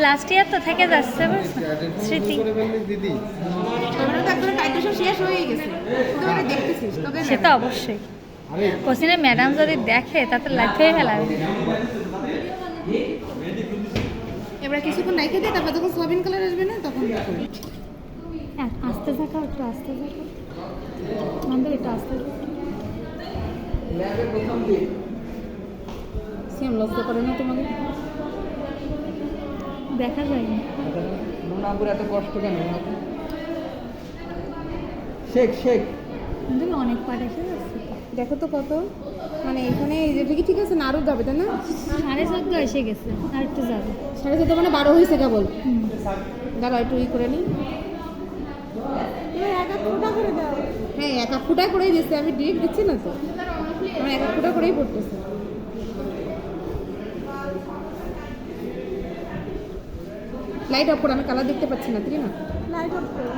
Last year তো থেকে যাচ্ছে স্মৃতি। সে তো অবশ্যই কোচিনে ম্যাডাম যদি দেখে তাতে লাইফেই ফেলাবে। এবার কিছুক্ষণ নাইকে দিয়ে তারপর যখন সোয়াবিন কালার আসবে না তখন আস্তে থাকা একটু আস্তে থাকা আমাদের একটু আস্তে সেম লজ্জা করে না তোমাকে? দেখা যায় না। এত কষ্ট কেন? শেখ শেখ কিন্তু অনেক পাট এসে যাচ্ছে। দেখো তো কত, মানে এখানে যেটা কি ঠিক আছে না, আরও যাবে তাই না? 14:30 এসে গেছে, আর একটু যাবে। 14:30 মানে 12 হয়েছে কেবল। দাঁড়া একটু করে নিই। হ্যাঁ এক এক ফুটা করেই দিচ্ছে, আমি ডিরেক্ট দিচ্ছি না তো, আমার এক এক ফুটা করেই পড়তেছে। লাইট অফ করে, আমি কালার দেখতে পাচ্ছি না, ঠিক না? লাইট অফ করো।